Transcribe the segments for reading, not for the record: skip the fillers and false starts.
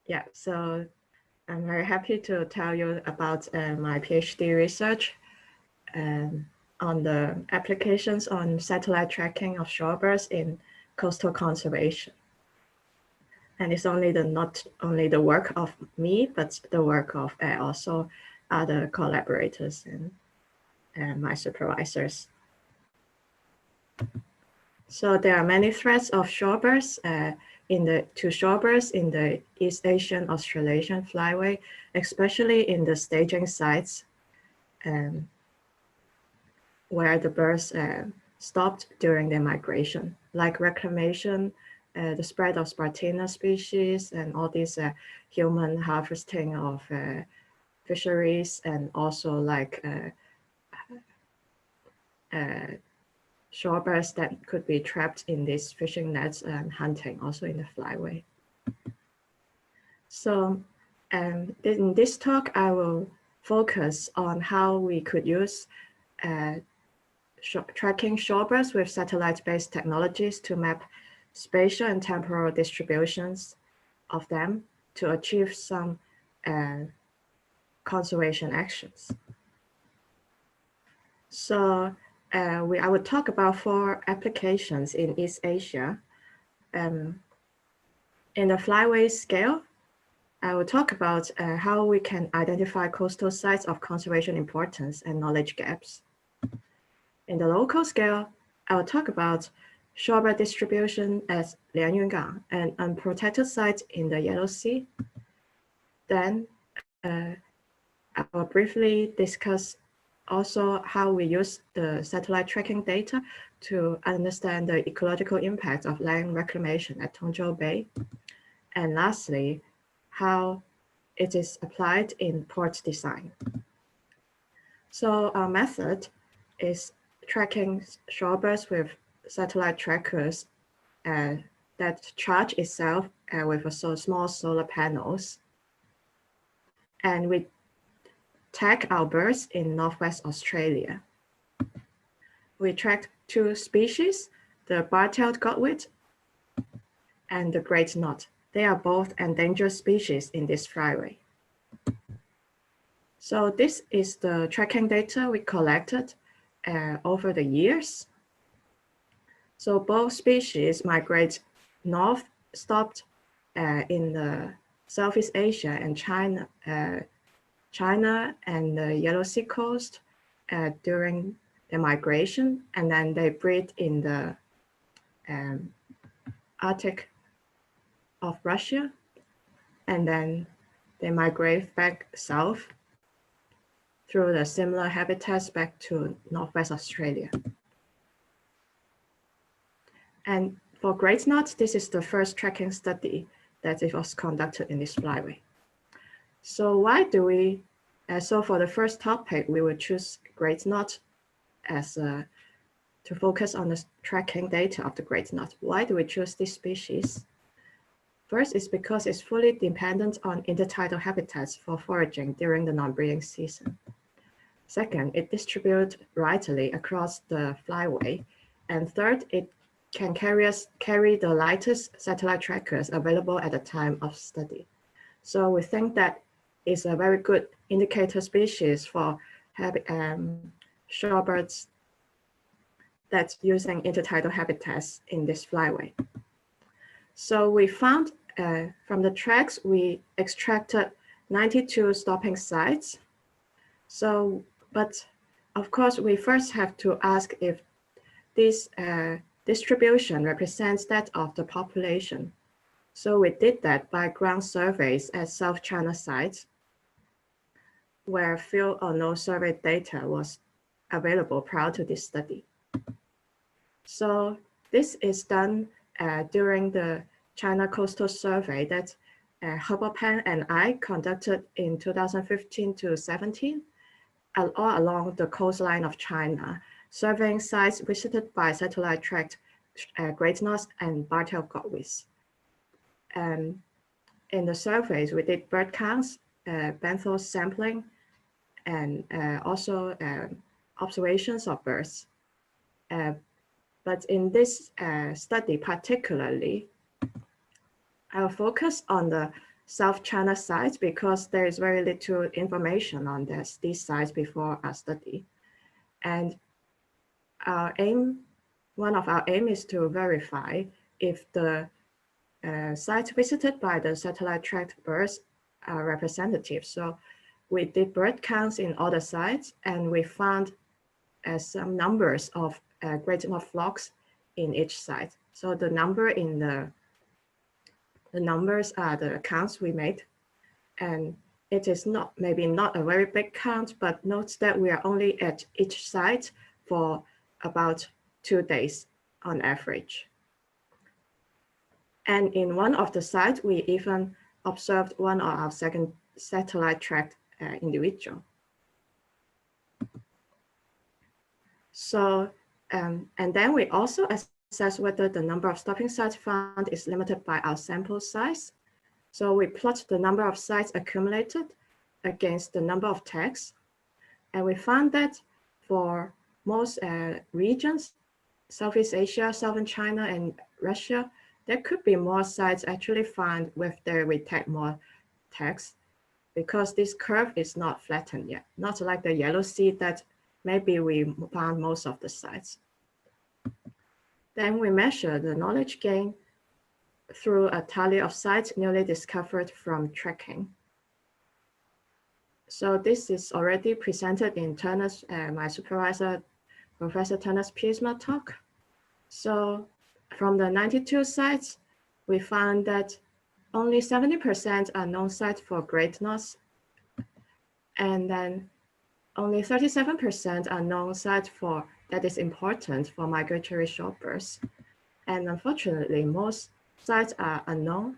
Yeah, so I'm very happy to tell you about my PhD research on the applications on satellite tracking of shorebirds in coastal conservation. And it's not only the work of me, but the work of also other collaborators and my supervisors. So there are many threats of shorebirds to shorebirds in the East Asian Australasian flyway, especially in the staging sites where the birds stopped during their migration, like reclamation, the spread of Spartina species, and all these human harvesting of fisheries, and also like shorebirds that could be trapped in these fishing nets and hunting also in the flyway. So in this talk, I will focus on how we could use tracking shorebirds with satellite-based technologies to map spatial and temporal distributions of them to achieve some conservation actions. So I would talk about 4 applications in East Asia. In the flyway scale, I will talk about how we can identify coastal sites of conservation importance and knowledge gaps. In the local scale, I will talk about shorebird distribution at Lianyungang, an unprotected site in the Yellow Sea. Then I will briefly discuss also how we use the satellite tracking data to understand the ecological impact of land reclamation at Tongzhou Bay. And lastly, how it is applied in port design. So our method is tracking shorebirds with satellite trackers that charge itself with small solar panels. And we tag our birds in Northwest Australia. We tracked 2 species, the bar-tailed godwit and the great knot. They are both endangered species in this flyway. So this is the tracking data we collected over the years. So both species migrate north, stopped in the Southeast Asia and China and the Yellow Sea coast during the migration, and then they breed in the Arctic of Russia, and then they migrate back south through the similar habitats back to Northwest Australia. And for great knot, this is the first tracking study that it was conducted in this flyway. So why do we, so for the first topic, we will choose great knot as to focus on the tracking data of the great knot. Why do we choose this species? First is because it's fully dependent on intertidal habitats for foraging during the non-breeding season. Second, it distributes rightly across the flyway. And third, it can carry the lightest satellite trackers available at the time of study. So we think that is a very good indicator species for shorebirds that's using intertidal habitats in this flyway. So we found from the tracks, we extracted 92 stopping sites. So, but of course, we first have to ask if this distribution represents that of the population. So we did that by ground surveys at South China sites, where few or no survey data was available prior to this study. So this is done during the China Coastal Survey that Pan and I conducted in 2015 to 17, all along the coastline of China, surveying sites visited by satellite-tracked great knots and bar-tailed godwits. In the surveys, we did bird counts, benthos sampling, and also observations of birds. But in this study particularly, I'll focus on the South China sites because there is very little information on these sites before our study. And one of our aim is to verify if the sites visited by the satellite tracked birds are representative. So we did bird counts in all the sites, and we found some numbers of great north flocks in each site. So the number in the numbers are the counts we made, and it is maybe not a very big count, but note that we are only at each site for about 2 days on average. And in one of the sites, we even observed one of our second satellite tracked individual. So, and then we also assess whether the number of stopping sites found is limited by our sample size. So we plot the number of sites accumulated against the number of tags. And we found that for most regions, Southeast Asia, Southern China, and Russia, there could be more sites actually found with we tag more tags, because this curve is not flattened yet, not like the Yellow Sea that maybe we found most of the sites. Then we measure the knowledge gain through a tally of sites newly discovered from tracking. So this is already presented in Turner's, my supervisor, Professor Turner's PSMA talk. So from the 92 sites, we found that only 70% are known sites for great north, and then only 37% are known sites that is important for migratory shorebirds. And unfortunately, most sites are unknown.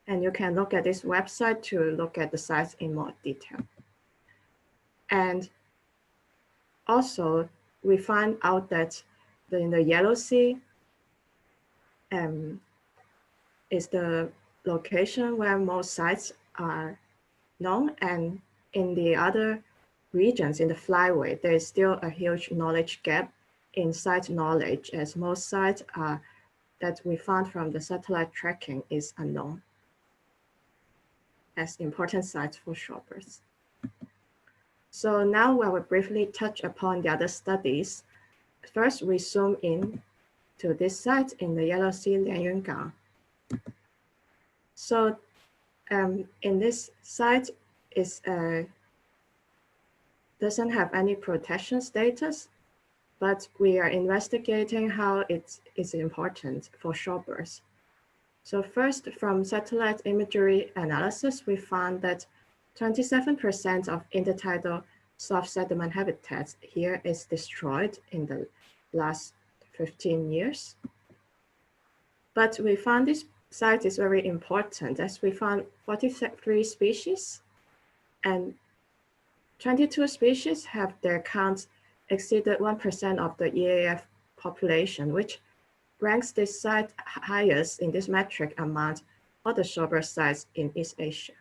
And you can look at this website to look at the sites in more detail. And also, we find out that in the Yellow Sea is the location where most sites are known, and in the other regions in the Flyway, there is still a huge knowledge gap in site knowledge, as most sites that we found from the satellite tracking is unknown as important sites for shorebirds. So now I will briefly touch upon the other studies. First, we zoom in to this site in the Yellow Sea, Lianyungang. So in this site, doesn't have any protection status, but we are investigating how it is important for shorebirds. So first, from satellite imagery analysis, we found that 27% of intertidal soft sediment habitats here is destroyed in the last 15 years. But we found this site is very important, as we found 43 species, and 22 species have their counts exceeded 1% of the EAF population, which ranks this site highest in this metric among all the shorebird sites in East Asia.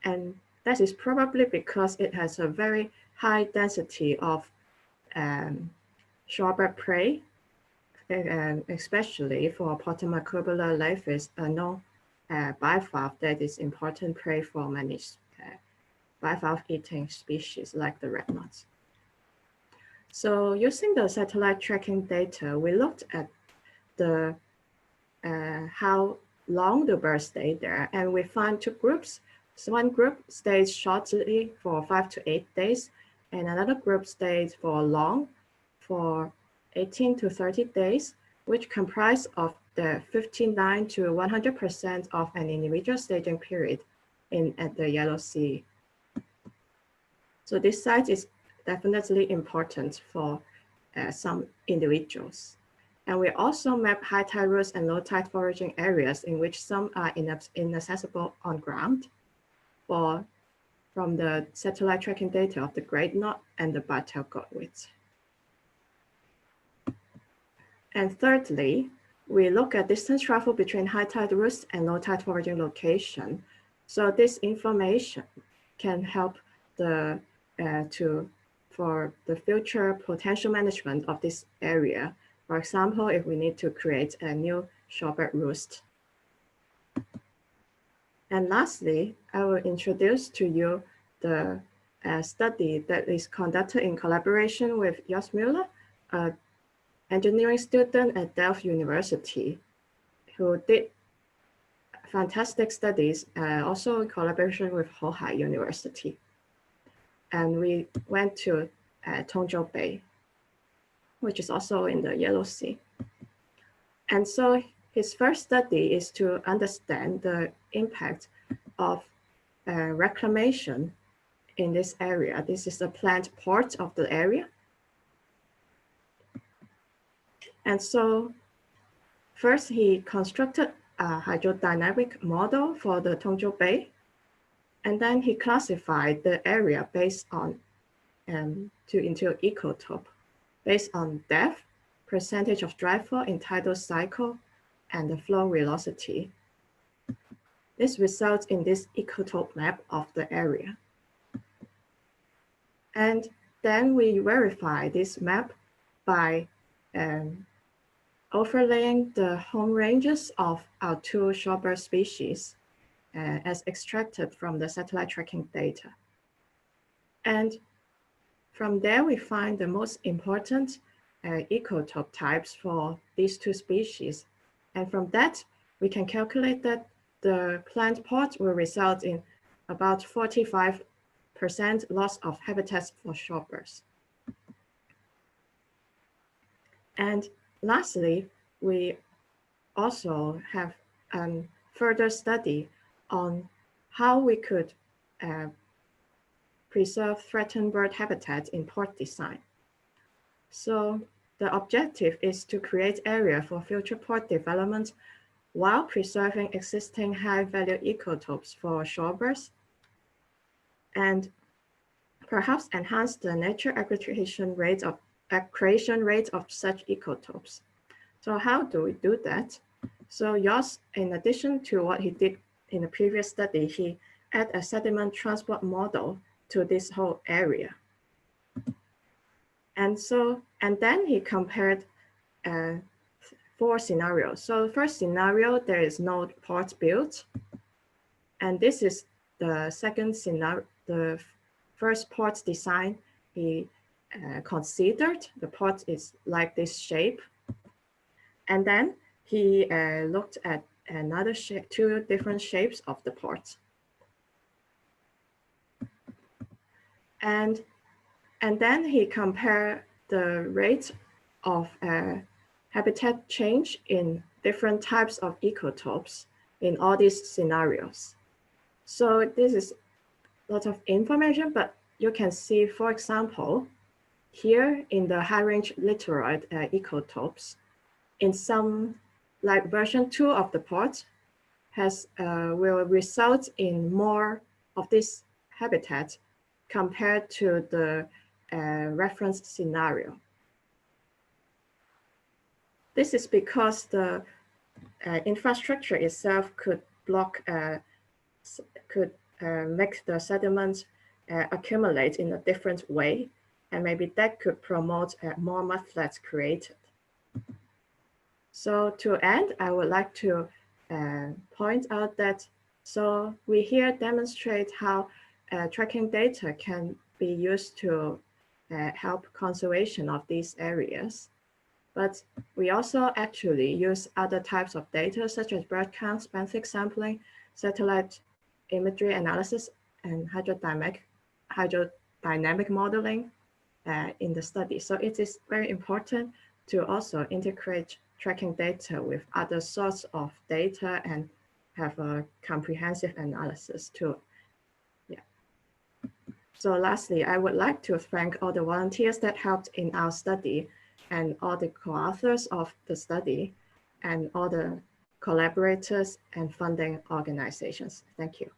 And that is probably because it has a very high density of shorebird prey, especially for Potamocurbula laphis, a known bivalve that is important prey for many bivalve-eating species like the red knots. So using the satellite tracking data, we looked at the how long the birds stay there, and we found two groups. So one group stays shortly for 5 to 8 days, and another group stays for long, for 18 to 30 days, which comprise of the 59 to 100% of an individual staging period at the Yellow Sea. So this site is definitely important for some individuals. And we also map high tide routes and low tide foraging areas in which some are inaccessible on ground from the satellite tracking data of the great knot and the bar-tailed godwit. And thirdly, we look at distance travel between high tide routes and low tide foraging location. So this information can help for the future potential management of this area. For example, if we need to create a new shorebird roost. And lastly, I will introduce to you the study that is conducted in collaboration with Jos Müller, an engineering student at Delft University, who did fantastic studies, also in collaboration with Hohai University. And we went to Tongzhou Bay, which is also in the Yellow Sea. And so his first study is to understand the impact of reclamation in this area. This is a planned port of the area. And so first he constructed a hydrodynamic model for the Tongzhou Bay. And then he classified the area based on into ecotope, based on depth, percentage of dry flow in tidal cycle, and the flow velocity. This results in this ecotope map of the area. And then we verify this map by overlaying the home ranges of our two shorebird species as extracted from the satellite tracking data. And from there, we find the most important ecotope types for these two species. And from that, we can calculate that the plant port will result in about 45% loss of habitats for shorebirds. And lastly, we also have further study on how we could preserve threatened bird habitat in port design. So the objective is to create area for future port development while preserving existing high-value ecotopes for shorebirds, and perhaps enhance the nature creation rate of such ecotopes. So how do we do that? So Jos, in addition to what he did in the previous study, he added a sediment transport model to this whole area. And then he compared 4 scenarios. So the first scenario, there is no port built. And this is the second scenario, the first port design he considered. The port is like this shape. And then he looked at another shape, 2 different shapes of the port. And then he compared the rate of habitat change in different types of ecotopes in all these scenarios. So this is a lot of information, but you can see, for example, here in the high range littoral ecotopes, in some, like version 2 of the port will result in more of this habitat compared to the reference scenario. This is because the infrastructure itself could block, make the sediments accumulate in a different way, and maybe that could promote more mudflats created. So to end, I would like to point out that, so we here demonstrate how tracking data can be used to help conservation of these areas. But we also actually use other types of data, such as bird counts, benthic sampling, satellite imagery analysis, and hydrodynamic modeling in the study. So it is very important to also integrate tracking data with other sorts of data and have a comprehensive analysis too. So lastly, I would like to thank all the volunteers that helped in our study, and all the co-authors of the study, and all the collaborators and funding organizations. Thank you.